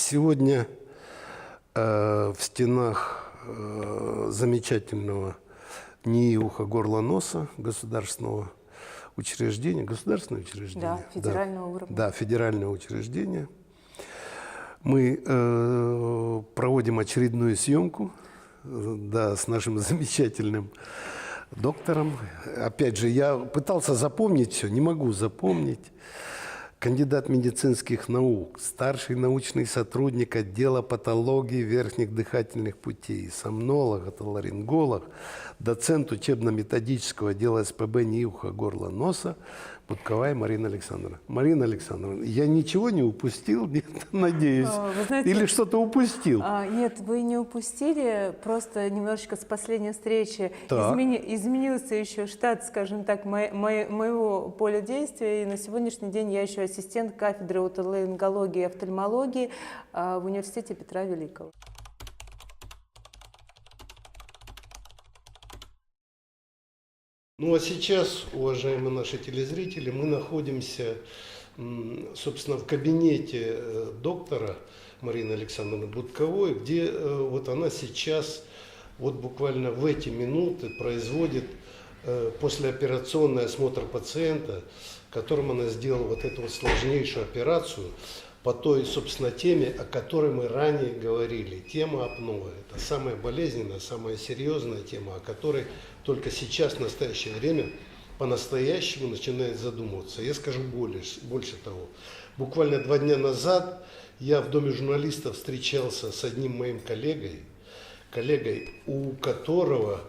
Сегодня в стенах замечательного НИИ ухо-горло-носа государственного учреждения, государственное учреждение? Да, федерального уровня. Да, федерального учреждения. Мы проводим очередную съемку, да, с нашим замечательным доктором. Опять же, я пытался запомнить все, не могу запомнить. Кандидат медицинских наук, старший научный сотрудник отдела патологии верхних дыхательных путей, сомнолог, отоларинголог, доцент учебно-методического отдела СПБ НИИ ухо-горло-носа Будковая Марина Александровна. Марина Александровна, я ничего не упустил, нет, надеюсь? Вы знаете, или что-то упустил? Нет, вы не упустили, просто немножечко с последней встречи изменился еще штат, скажем так, моего поля действия, и на сегодняшний день я еще ассистент кафедры отоларингологии и офтальмологии в университете Петра Великого. Ну а сейчас, уважаемые наши телезрители, мы находимся, собственно, в кабинете доктора Марины Александровны Будковой, где вот она сейчас, вот буквально в эти минуты производит послеоперационный осмотр пациента, которым она сделала вот эту вот сложнейшую операцию по той, собственно, теме, о которой мы ранее говорили. Тема апноэ. Это самая болезненная, самая серьезная тема, о которой только сейчас, в настоящее время, по-настоящему начинает задумываться. Я скажу больше того. Буквально 2 дня назад я в Доме журналистов встречался с одним моим коллегой, у которого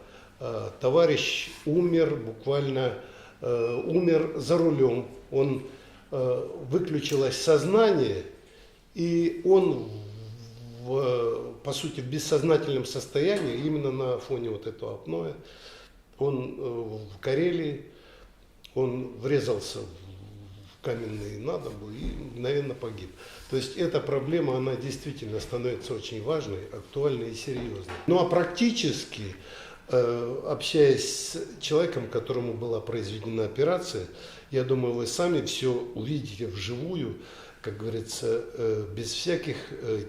товарищ умер, буквально умер за рулем. Он выключилось сознание, и он, по сути, в бессознательном состоянии, именно на фоне вот этого апноэ, он в Карелии, он врезался в каменные надобы и мгновенно погиб. То есть эта проблема, она действительно становится очень важной, актуальной и серьезной. Ну а практически, общаясь с человеком, которому была произведена операция, я думаю, вы сами все увидите вживую, как говорится, без всяких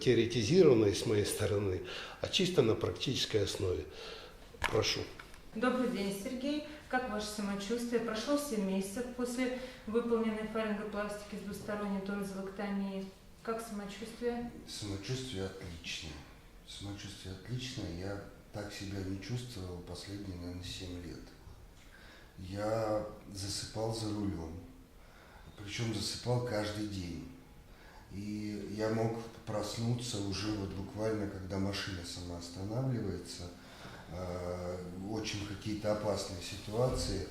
теоретизированной с моей стороны, а чисто на практической основе. Прошу. Добрый день, Сергей. Как ваше самочувствие? Прошло 7 месяцев после выполненной фарингопластики с двусторонней торакозолэктомией. Как самочувствие? Самочувствие отличное. Самочувствие отличное. Я так себя не чувствовал последние, наверное, 7 лет. Я засыпал за рулем, причем засыпал каждый день. И я мог проснуться уже вот буквально, когда машина сама останавливается, очень какие-то опасные ситуации.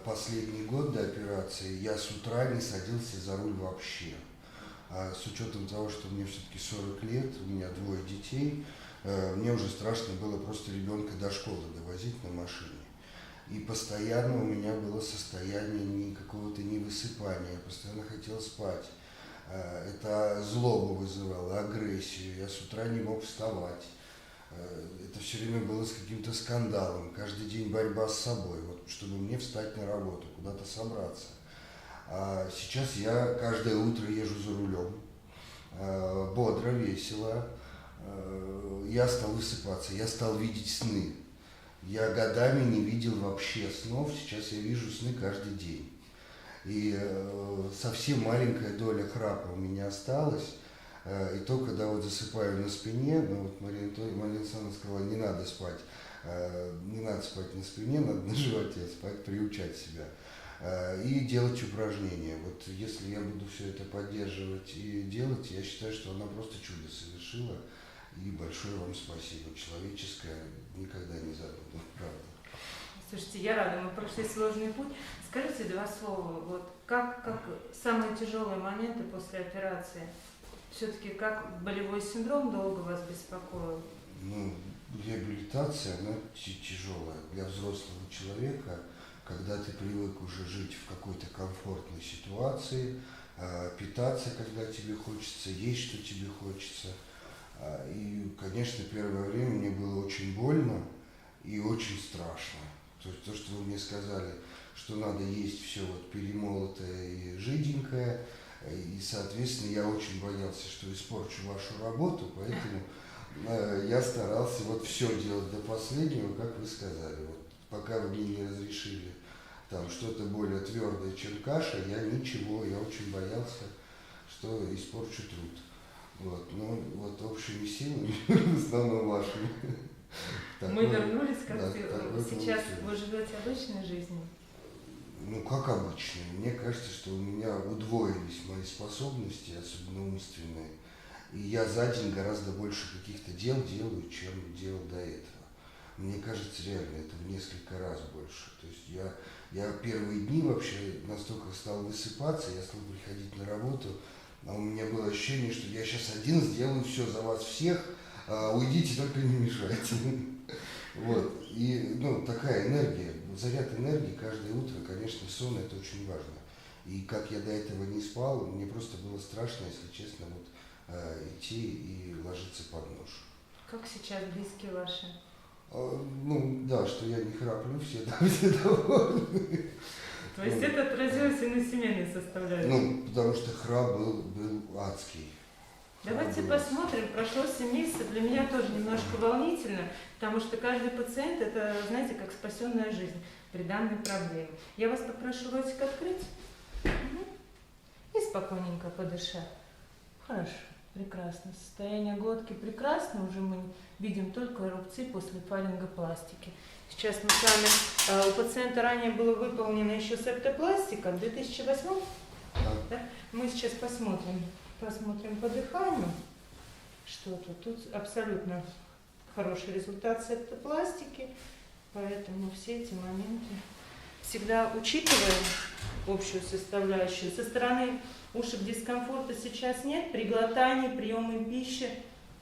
Последний год до операции я с утра не садился за руль вообще. С учетом того, что мне все-таки 40 лет, у меня 2 детей, мне уже страшно было просто ребенка до школы довозить на машине. И постоянно у меня было состояние какого-то невысыпания, я постоянно хотел спать. Это злобу вызывало, агрессию, я с утра не мог вставать. Это все время было с каким-то скандалом, каждый день борьба с собой, вот, чтобы мне встать на работу, куда-то собраться. А сейчас я каждое утро езжу за рулем, бодро, весело, я стал высыпаться, я стал видеть сны. Я годами не видел вообще снов, сейчас я вижу сны каждый день. И совсем маленькая доля храпа у меня осталась. И то, когда вот засыпаю на спине, ну вот Марина Александровна сказала, не надо спать на спине, надо на животе спать, приучать себя. И делать упражнения. Вот если я буду все это поддерживать и делать, я считаю, что она просто чудо совершила. И большое вам спасибо. Человеческое никогда не забуду, правда. Слушайте, я рада, мы прошли сложный путь. Скажите 2 слова, вот как самые тяжелые моменты после операции? Все-таки как болевой синдром долго вас беспокоил? Ну, реабилитация, она тяжелая для взрослого человека, когда ты привык уже жить в какой-то комфортной ситуации, питаться, когда тебе хочется, есть, что тебе хочется. И, конечно, первое время мне было очень больно и очень страшно. То есть то, что вы мне сказали, что надо есть все вот перемолотое и жиденькое, И, соответственно, я очень боялся, что испорчу вашу работу, поэтому я старался вот все делать до последнего, как вы сказали. Вот, пока вы мне не разрешили там что-то более твердое, чем каша, я очень боялся, что испорчу труд. Вот, но вот общими силами, в основном вашими. Мы вернулись, как да, сейчас вы живете обычной жизнью? Ну, как обычно. Мне кажется, что у меня удвоились мои способности, особенно умственные. И я за день гораздо больше каких-то дел делаю, чем делал до этого. Мне кажется, реально, это в несколько раз больше. То есть я первые дни вообще настолько стал высыпаться, я стал приходить на работу, а у меня было ощущение, что я сейчас один сделаю все за вас всех, уйдите, только не мешайте. Вот. И, такая энергия, заряд энергии каждое утро, конечно, сон это очень важно. И как я до этого не спал, мне просто было страшно, если честно, идти и ложиться под нож. Как сейчас близкие ваши? Да, что я не храплю, все довольны. То есть это отразилось и на семейной составляющей? Потому что храп был адский. Давайте посмотрим, прошло 7 месяцев, для меня тоже немножко волнительно, потому что каждый пациент это, знаете, как спасенная жизнь при данной проблеме. Я вас попрошу ротик открыть и спокойненько подышать. Хорошо, прекрасно. Состояние глотки прекрасно, уже мы видим только рубцы после фарингопластики. Сейчас мы с вами, у пациента ранее было выполнено еще септопластика в 2008. Да? Мы сейчас посмотрим по дыханию, что тут. Тут абсолютно хороший результат септопластики, поэтому все эти моменты всегда учитываем общую составляющую. Со стороны ушек дискомфорта сейчас нет, при глотании, приеме пищи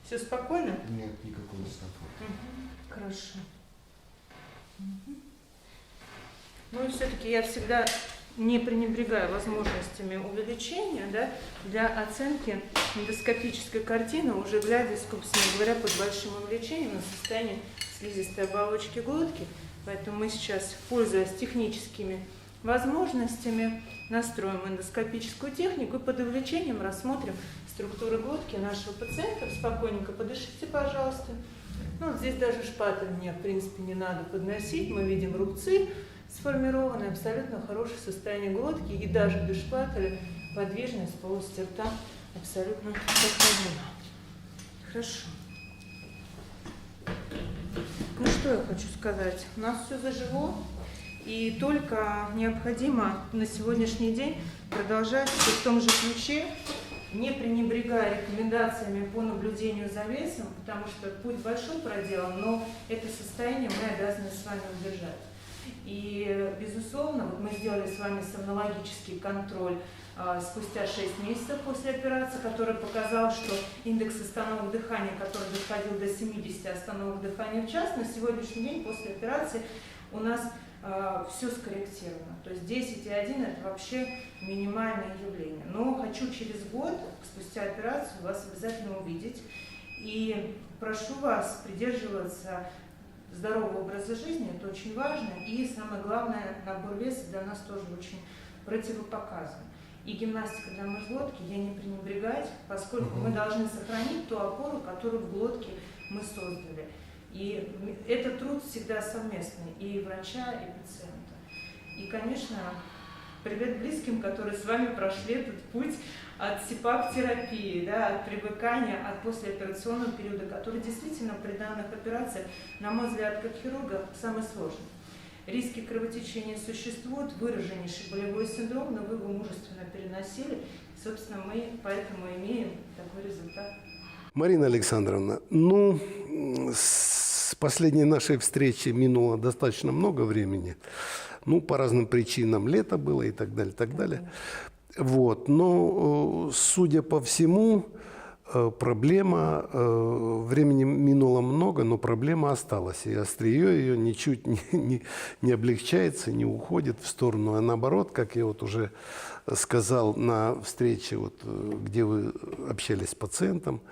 все спокойно? Нет, никакого дискомфорта. Хорошо. Ну и все-таки я всегда не пренебрегаю возможностями увеличения, да, для оценки эндоскопической картины, уже глядя, собственно говоря, под большим увеличением на состояние слизистой оболочки глотки. Поэтому мы сейчас, пользуясь техническими возможностями, настроим эндоскопическую технику и под увеличением рассмотрим структуру глотки нашего пациента. Спокойненько подышите, пожалуйста. Вот здесь даже шпатель мне, в принципе, не надо подносить. Мы видим рубцы сформированные, абсолютно хорошее состояние глотки, и даже без шпателя подвижность полости рта абсолютно сохранена. Хорошо. Ну что я хочу сказать? У нас все зажило, и только необходимо на сегодняшний день продолжать в том же ключе, не пренебрегая рекомендациями по наблюдению за весом, потому что путь большой проделан, но это состояние мы обязаны с вами удержать. И, безусловно, вот мы сделали с вами сомнологический контроль спустя 6 месяцев после операции, который показал, что индекс остановок дыхания, который доходил до 70 остановок дыхания в час, на сегодняшний день после операции у нас все скорректировано. То есть 10,1 это вообще минимальное явление. Но хочу через год, спустя операцию, вас обязательно увидеть. И прошу вас придерживаться здорового образа жизни, это очень важно. И самое главное, набор веса для нас тоже очень противопоказан. И гимнастика для мышц-глотки я не пренебрегать, поскольку мы должны сохранить ту опору, которую в глотке мы создали. И этот труд всегда совместный и врача, и пациента. И, конечно, привет близким, которые с вами прошли этот путь от СИПАП-терапии, да, от привыкания, от послеоперационного периода, который действительно при данных операциях, на мой взгляд, как хирурга, самый сложный. Риски кровотечения существуют, выраженнейший болевой синдром, но вы его мужественно переносили. Собственно, мы поэтому имеем такой результат. Марина Александровна, с последней нашей встречи минуло достаточно много времени. По разным причинам лето было и так далее, так далее. Вот. Но, судя по всему, проблема, времени минуло много, но проблема осталась. И острие ее ничуть не облегчается, не уходит в сторону, а наоборот, как я вот уже сказал на встрече, где вы общались с пациентом.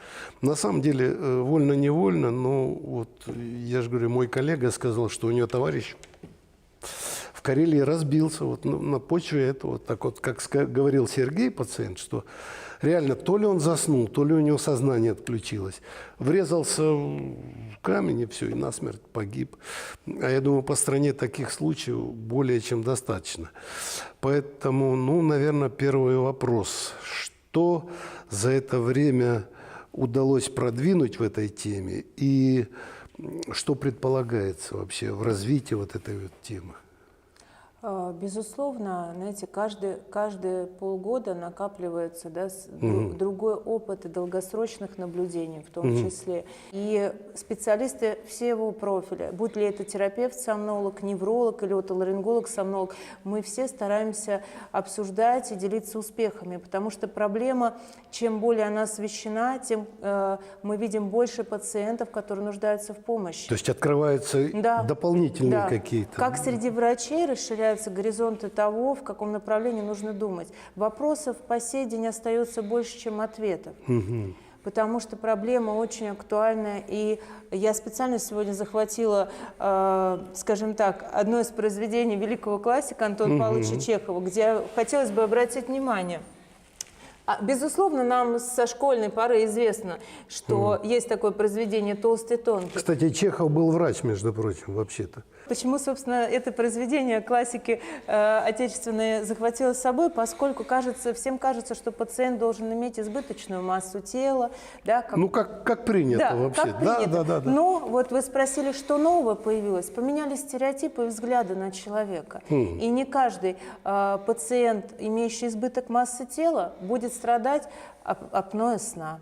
На самом деле, вольно-невольно, но я же говорю, мой коллега сказал, что у него товарищ в в Карелии разбился вот на почве этого. Так вот, как говорил Сергей, пациент, что реально то ли он заснул, то ли у него сознание отключилось. Врезался в камень и все, и насмерть погиб. А я думаю, по стране таких случаев более чем достаточно. Поэтому, ну, наверное, первый вопрос. Что за это время удалось продвинуть в этой теме и что предполагается вообще в развитии вот этой вот темы? Безусловно, знаете, каждые полгода накапливается, да, другой опыт и долгосрочных наблюдений в том числе. И специалисты всего профиля, будь ли это терапевт, сомнолог, невролог или отоларинголог, сомнолог, мы все стараемся обсуждать и делиться успехами, потому что проблема, чем более она освещена, тем мы видим больше пациентов, которые нуждаются в помощи. То есть открываются дополнительные какие-то. Как среди врачей расширяются горизонты того, в каком направлении нужно думать. Вопросов по сей день остается больше, чем ответов. Потому что проблема очень актуальная. И я специально сегодня захватила, скажем так, одно из произведений великого классика Антона Павловича Чехова, где хотелось бы обратить внимание. Безусловно, нам со школьной поры известно, что есть такое произведение «Толстый тонкий». Кстати, Чехов был врач, между прочим, вообще-то. Почему, собственно, это произведение классики отечественной захватило с собой? Поскольку всем кажется, что пациент должен иметь избыточную массу тела. Да, ну, как принято вообще. Как принято. Да. Но вот вы спросили, что нового появилось. Поменялись стереотипы и взгляды на человека. И не каждый пациент, имеющий избыток массы тела, будет страдать апноэ сна.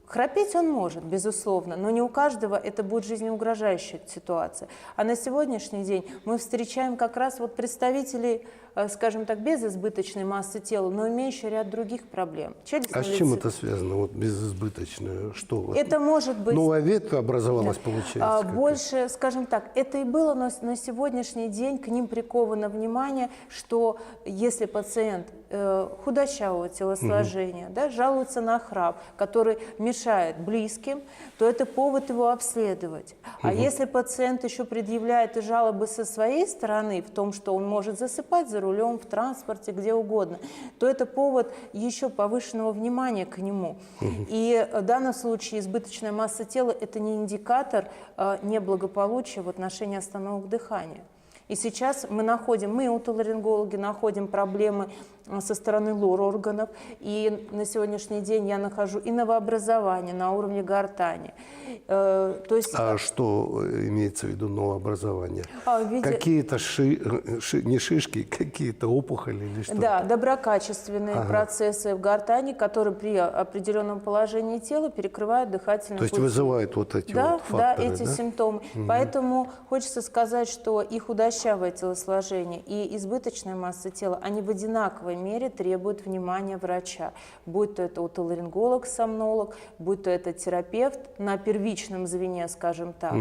Храпеть он может, безусловно, но не у каждого это будет жизнеугрожающая ситуация. А на сегодняшний день мы встречаем как раз вот представителей, скажем так, без избыточной массы тела, но имеющих ряд других проблем. А с чем это связано, вот безизбыточное? Что? Это может быть... Новая ветка образовалась, получается? Больше, скажем так, это и было, но на сегодняшний день к ним приковано внимание, что если пациент худощавого телосложения, да, жалуется на храп, который мешает близким, то это повод его обследовать. А если пациент еще предъявляет и жалобы со своей стороны в том, что он может засыпать за рулем, в транспорте, где угодно, то это повод еще повышенного внимания к нему. И в данном случае избыточная масса тела – это не индикатор неблагополучия в отношении остановок дыхания. И сейчас мы отоларингологи, находим проблемы со стороны лор-органов. И на сегодняшний день я нахожу и новообразование на уровне гортани. А что имеется в виду новообразование? Какие-то не шишки, какие-то опухоли или что? Да, доброкачественные процессы в гортани, которые при определенном положении тела перекрывают дыхательные пути. То есть вызывают вот эти вот факторы, да, эти симптомы. Поэтому хочется сказать, что и худощавое телосложение, и избыточная масса тела, они в одинаковой мере требуют внимания врача. Будь то это отоларинголог, сомнолог, будь то это терапевт на первичном звене, скажем так.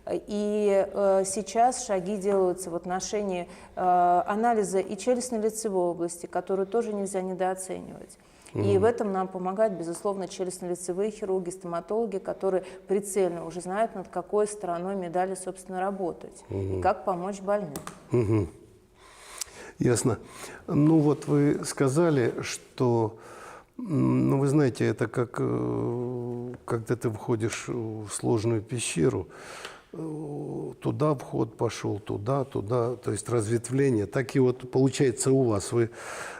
И сейчас шаги делаются в отношении анализа и челюстно-лицевой области, которую тоже нельзя недооценивать. И в этом нам помогают, безусловно, челюстно-лицевые хирурги, стоматологи, которые прицельно уже знают, над какой стороной медали, собственно, работать и как помочь больным. Ясно. Ну вот вы сказали, что, ну вы знаете, это как, когда ты входишь в сложную пещеру, туда вход пошел, туда, то есть разветвление. Так и вот получается у вас. Вы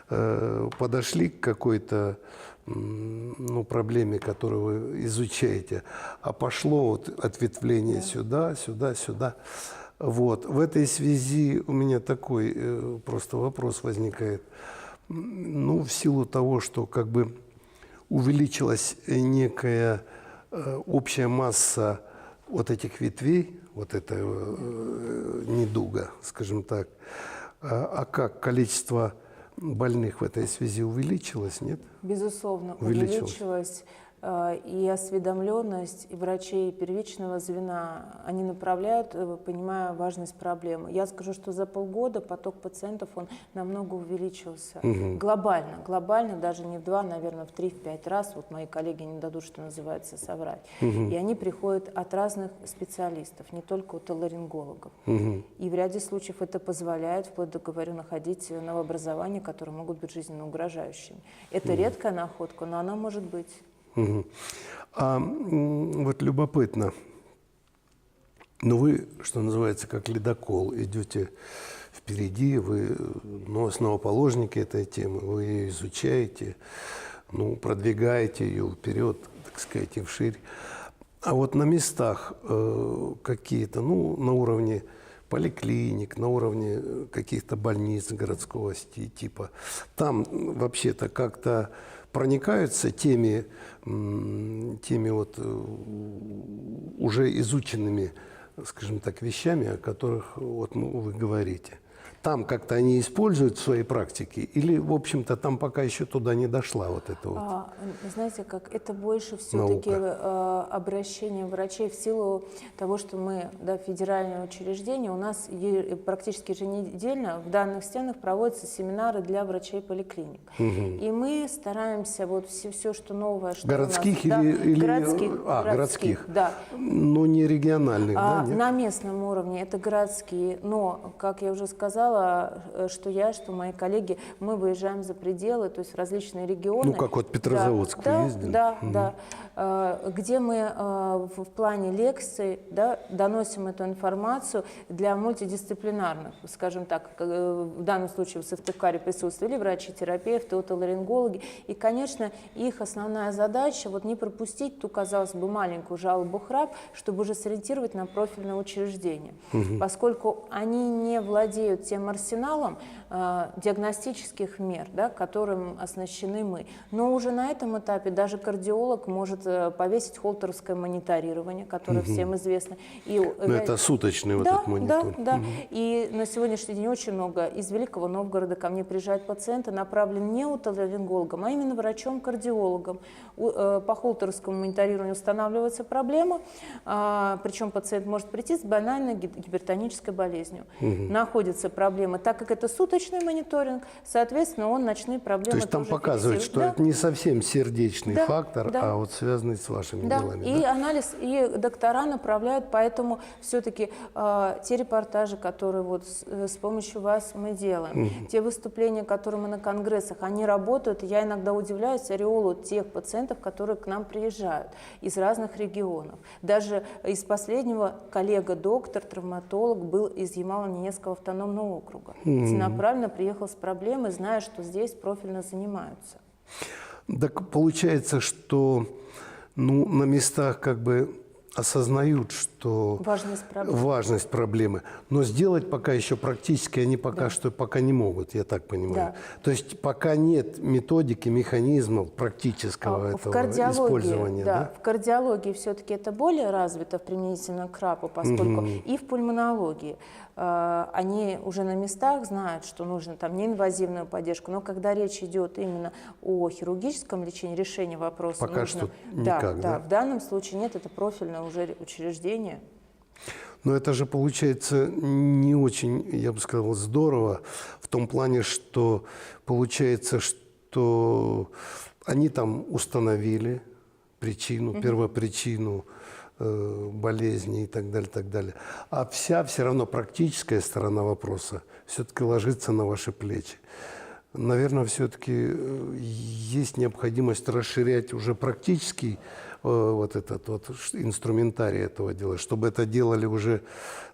подошли к какой-то проблеме, которую вы изучаете, а пошло вот ответвление сюда. Вот. В этой связи у меня такой просто вопрос возникает. Ну, в силу того, что как бы увеличилась некая общая масса вот этих ветвей, вот этого недуга, скажем так, а как количество больных в этой связи увеличилось, нет? Безусловно, увеличилось. и осведомленность и врачей первичного звена, они направляют, понимая важность проблемы. Я скажу, что за полгода поток пациентов, он намного увеличился. Глобально, даже не в 2, наверное, в 3, в 5 раз. Вот мои коллеги не дадут, что называется, соврать. И они приходят от разных специалистов, не только от отоларингологов. И в ряде случаев это позволяет, вплоть до, говорю, находить новообразования, которые могут быть жизненно угрожающими. Это редкая находка, но она может быть. А вот любопытно, ну вы, что называется, как ледокол, идете впереди, вы основоположники этой темы, вы ее изучаете, ну, продвигаете ее вперед, так сказать, и вширь. А вот на местах какие-то, ну, на уровне поликлиник, на уровне каких-то больниц городского типа, там вообще-то как-то проникаются теми вот уже изученными, скажем так, вещами, о которых вот вы говорите. Там как-то они используют в своей практике или, в общем-то, там пока еще туда не дошла вот эта вот знаете, как это больше все-таки обращение врачей в силу того, что мы, да, федеральное учреждение, у нас практически еженедельно в данных стенах проводятся семинары для врачей поликлиник. И мы стараемся вот все, что новое, что городских у нас, или городских, да. Но не региональных, да? Нет? На местном уровне это городские, но, как я уже сказала, что я, что мои коллеги, мы выезжаем за пределы, то есть в различные регионы. Ну, как вот Петрозаводск вы ездили? Да, где мы в плане лекций, да, доносим эту информацию для мультидисциплинарных, скажем так, в данном случае в Сыктывкаре присутствовали врачи-терапевты, отоларингологи, и, конечно, их основная задача вот не пропустить ту, казалось бы, маленькую жалобу ХРАП, чтобы уже сориентировать на профильное учреждение, поскольку они не владеют тем арсеналом диагностических мер, да, которым оснащены мы. Но уже на этом этапе даже кардиолог может повесить холтеровское мониторирование, которое всем известно. Это суточный вот этот монитор. Да. И на сегодняшний день очень много из Великого Новгорода ко мне приезжают пациенты, направлены не отоларингологом, а именно врачом-кардиологом. По холтеровскому мониторированию устанавливается проблема, причем пациент может прийти с банальной гипертонической болезнью. Находится проблема, так как это суточный мониторинг, соответственно, он ночные проблемы. То есть там показывает, что это не совсем сердечный фактор, а вот связанный с вашими делами. И анализ, и доктора направляют, поэтому все-таки те репортажи, которые вот с помощью вас мы делаем, те выступления, которые мы на конгрессах, они работают, и я иногда удивляюсь ореолу тех пациентов, которые к нам приезжают из разных регионов. Даже из последнего коллега-доктор, травматолог был из Ямало-Ненецкого автономного округа. Целенаправленно приехал с проблемой, зная, что здесь профильно занимаются. Так получается, что на местах как бы осознают, что важность проблемы, но сделать пока еще практически они пока не могут, я так понимаю. Да. То есть пока нет методики, механизмов практического этого использования. Да, в кардиологии все-таки это более развито применительно к РАПу, поскольку и в пульмонологии они уже на местах знают, что нужно там неинвазивную поддержку, но когда речь идет именно о хирургическом лечении, решении вопроса, пока нужно, что никак, да? В данном случае нет, это профильное уже учреждение. Но это же получается не очень, я бы сказал, здорово в том плане, что получается, что они там установили причину, первопричину болезни и так далее. А все равно практическая сторона вопроса все-таки ложится на ваши плечи. Наверное, все-таки есть необходимость расширять уже практический вот этот вот инструментарий этого дела, чтобы это делали уже,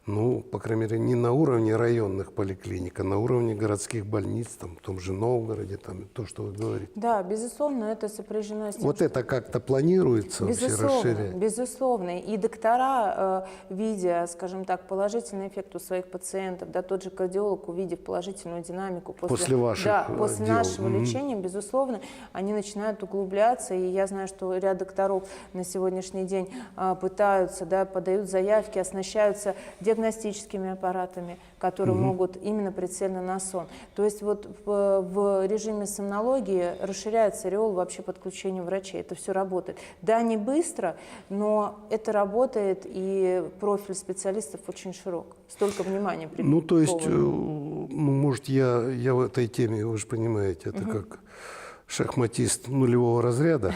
по крайней мере, не на уровне районных поликлиник, а на уровне городских больниц, там, в том же Новгороде, там, то, что вы говорите. Да, безусловно, это сопряжено с тем, вот это как-то планируется вообще расширять? Безусловно. И доктора, видя, скажем так, положительный эффект у своих пациентов, да, тот же кардиолог, увидев положительную динамику после нашего лечения, безусловно, они начинают углубляться. И я знаю, что ряд докторов на сегодняшний день пытаются, да, подают заявки, оснащаются диагностическими аппаратами, которые могут именно прицельно на сон. То есть вот в режиме сомнологии расширяется ореол вообще подключения врачей. Это все работает. Да, не быстро, но это работает, и профиль специалистов очень широк. Столько внимания приковано. Ну, то есть, может, я в этой теме, вы же понимаете, это как шахматист нулевого разряда.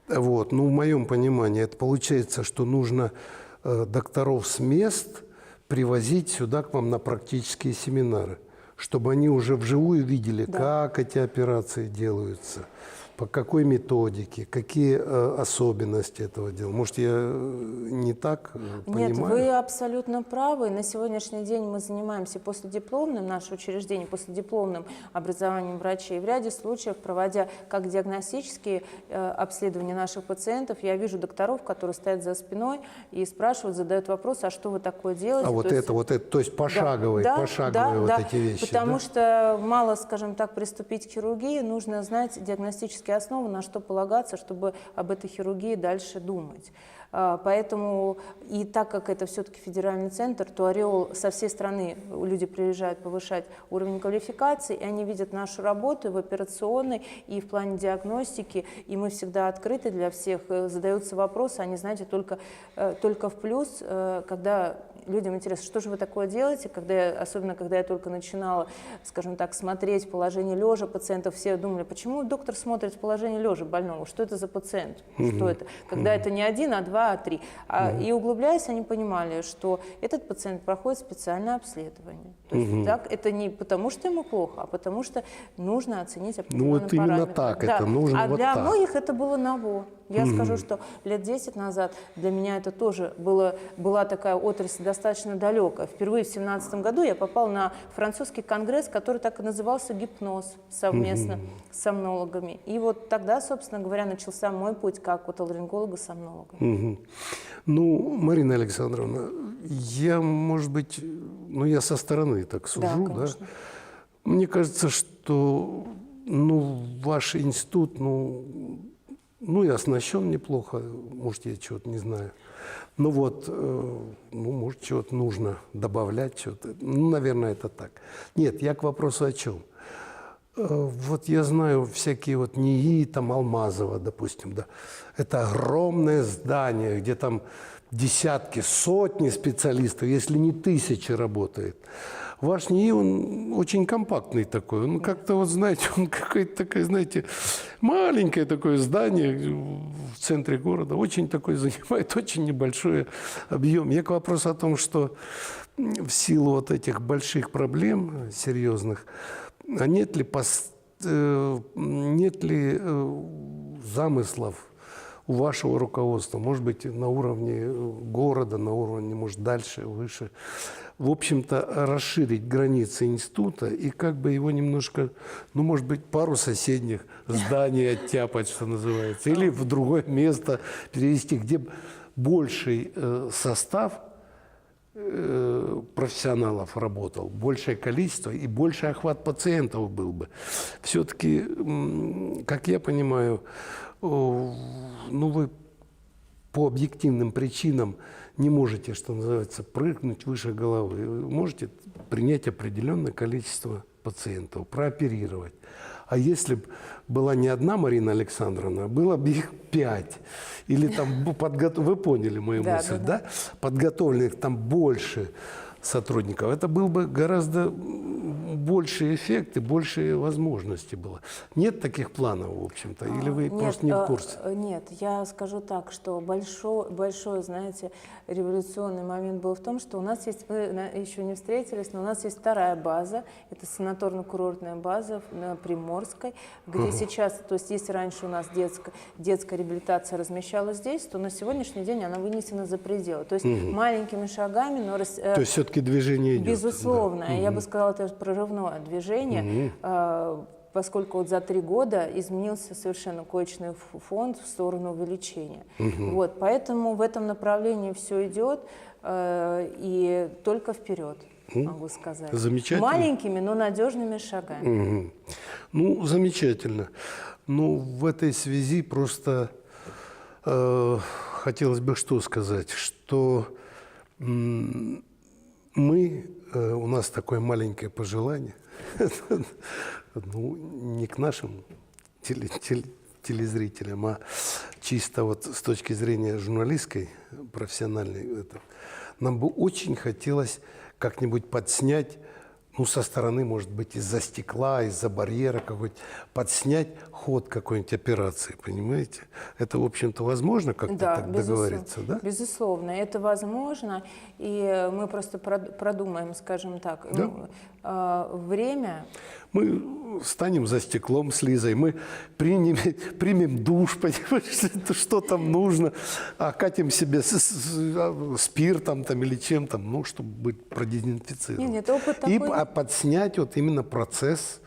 Вот. Но в моем понимании это получается, что нужно докторов с мест привозить сюда к вам на практические семинары, чтобы они уже вживую видели, как эти операции делаются, по какой методике, какие особенности этого дела. Может, я не так понимаю? Нет, вы абсолютно правы. На сегодняшний день мы занимаемся последипломным, наше учреждение, последипломным образованием врачей. В ряде случаев, проводя как диагностические обследования наших пациентов, я вижу докторов, которые стоят за спиной и спрашивают, задают вопрос, а что вы такое делаете? А вот это, то есть пошаговые, эти вещи. Потому что мало, скажем так, приступить к хирургии, нужно знать диагностические основы, на что полагаться, чтобы об этой хирургии дальше думать. Поэтому, и так как это все-таки федеральный центр, то ореол со всей страны, люди приезжают повышать уровень квалификации, и они видят нашу работу и в операционной, и в плане диагностики, и мы всегда открыты для всех. Задаются вопросы, они, знаете, только в плюс, когда людям интересно, что же вы такое делаете, особенно когда я только начинала, скажем так, смотреть положение лежа пациентов, все думали, почему доктор смотрит в положение лежа больного, что это за пациент, что это, когда это не 1, а 2, а 3. И углубляясь, они понимали, что этот пациент проходит специальное обследование. То есть так, это не потому, что ему плохо, а потому что нужно оценить определенные параметры. Ну, вот именно так, это нужно вот так. А для многих это было ново. Я скажу, что лет 10 назад для меня это тоже была такая отрасль достаточно далекая. Впервые в 2017 году я попала на французский конгресс, который так и назывался «Гипноз», совместно с сомнологами. И вот тогда, собственно говоря, начался мой путь как отоларинголога-сомнолога. Ну, Марина Александровна, я, может быть, я со стороны так сужу, да? Мне кажется, что, ваш институт, и оснащен неплохо, может, я чего-то не знаю. Может, чего-то нужно добавлять, что-то. Наверное, это так. Нет, я к вопросу о чем. Вот я знаю всякие НИИ, Алмазова, допустим, да. Это огромное здание, где там десятки, сотни специалистов, если не тысячи работает. Ваш НИИ, он очень компактный такой. Он как-то, он какое-то такое, маленькое такое здание в центре города. Очень такой занимает, очень небольшой объем. Я к вопросу о том, что в силу этих больших проблем серьезных, нет ли замыслов у вашего руководства, может быть, на уровне города, на уровне, может, дальше, выше, в общем-то, расширить границы института и его немножко, может быть, пару соседних зданий оттяпать, что называется, или в другое место перевести, где больший состав профессионалов работал, большее количество и больший охват пациентов был бы. Все-таки, как я понимаю, вы по объективным причинам не можете, что называется, прыгнуть выше головы. Вы можете принять определенное количество пациентов, прооперировать. А если бы была не одна Марина Александровна, было бы их 5. Или вы поняли мою мысль, да? Подготовленных больше сотрудников. Это был бы гораздо больший эффект и больше возможностей было. Нет таких планов, в общем-то? Или вы просто не в курсе? Нет, я скажу так, что большой, знаете, революционный момент был в том, что у нас есть, мы еще не встретились, но у нас есть вторая база, это санаторно-курортная база на Приморской, где сейчас, то есть если раньше у нас детская реабилитация размещалась здесь, то на сегодняшний день она вынесена за пределы. То есть маленькими шагами, но... То есть все-таки движение идет? Безусловно. Да. Я бы сказала, это прорывное движение, поскольку за 3 года изменился совершенно коечный фонд в сторону увеличения. Поэтому в этом направлении все идет, и только вперед, могу сказать. Замечательно. Маленькими, но надежными шагами. Замечательно. В этой связи просто Хотелось бы что сказать, что мы, у нас такое маленькое пожелание, ну, не к нашим телезрителям, а чисто вот с точки зрения журналистской, профессиональной, нам бы очень хотелось как-нибудь подснять, ну, со стороны, может быть, из-за стекла, из-за барьера какой-то, подснять ход какой-нибудь операции, понимаете? Это, в общем-то, возможно как-то Да, так договориться, да? Безусловно, это возможно, и мы просто продумаем, скажем так, Да. время. Мы станем за стеклом с Лизой, мы примем душ, понимаешь, что там нужно, окатим себе спиртом там, или чем-то, ну, чтобы быть продезинфицированным. Нет, опыт И такой. подснять вот именно процесс,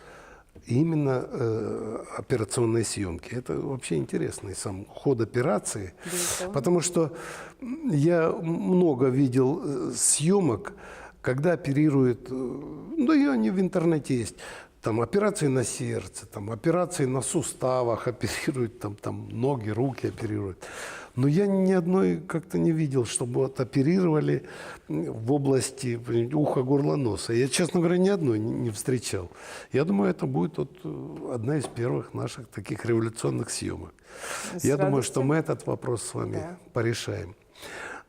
именно операционной съемки. Это вообще интересный сам ход операции, Безусловно. потому что я много видел съемок, когда оперируют, ну и они в интернете есть, там операции на сердце, там операции на суставах оперируют, там ноги, руки оперируют. Но я ни одной как-то не видел, чтобы вот оперировали в области уха, горла, носа. Я, честно говоря, ни одной не встречал. Я думаю, это будет вот одна из первых наших таких революционных съемок. Я думаю, что мы этот вопрос с вами порешаем.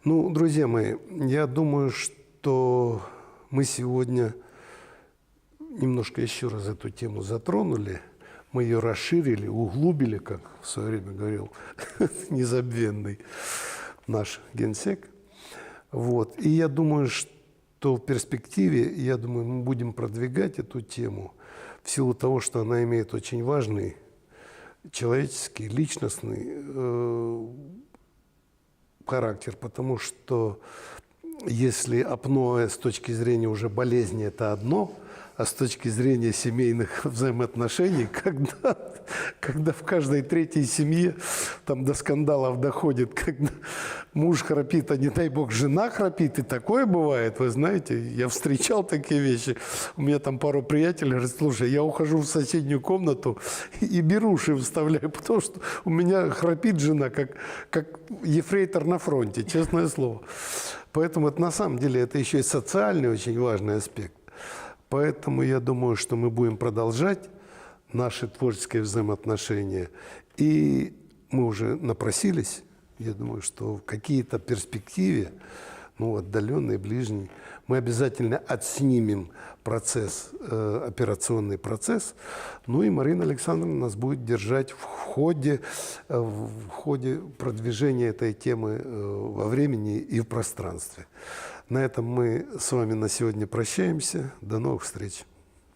Ну, друзья мои, я думаю, что мы сегодня немножко еще раз эту тему затронули. Мы ее расширили, углубили, как в свое время говорил незабвенный наш генсек. Вот. И я думаю, что в перспективе, мы будем продвигать эту тему в силу того, что она имеет очень важный человеческий, личностный характер, потому что если апноэ с точки зрения уже болезни – это одно, а с точки зрения семейных взаимоотношений, когда в каждой третьей семье там до скандалов доходит, когда муж храпит, а не дай бог жена храпит, и такое бывает, вы знаете, я встречал такие вещи. У меня там пару приятелей говорят: слушай, я ухожу в соседнюю комнату и беруши вставляю, потому что у меня храпит жена, как ефрейтор на фронте, честное слово. Поэтому это, на самом деле это еще и социальный очень важный аспект. Поэтому я думаю, что мы будем продолжать наши творческие взаимоотношения. И мы уже напросились, я думаю, что в какие-то перспективе, ну, отдаленный, ближний, мы обязательно отснимем процесс, операционный процесс. Ну и Марина Александровна нас будет держать в ходе продвижения этой темы во времени и в пространстве. На этом мы с вами на сегодня прощаемся. До новых встреч.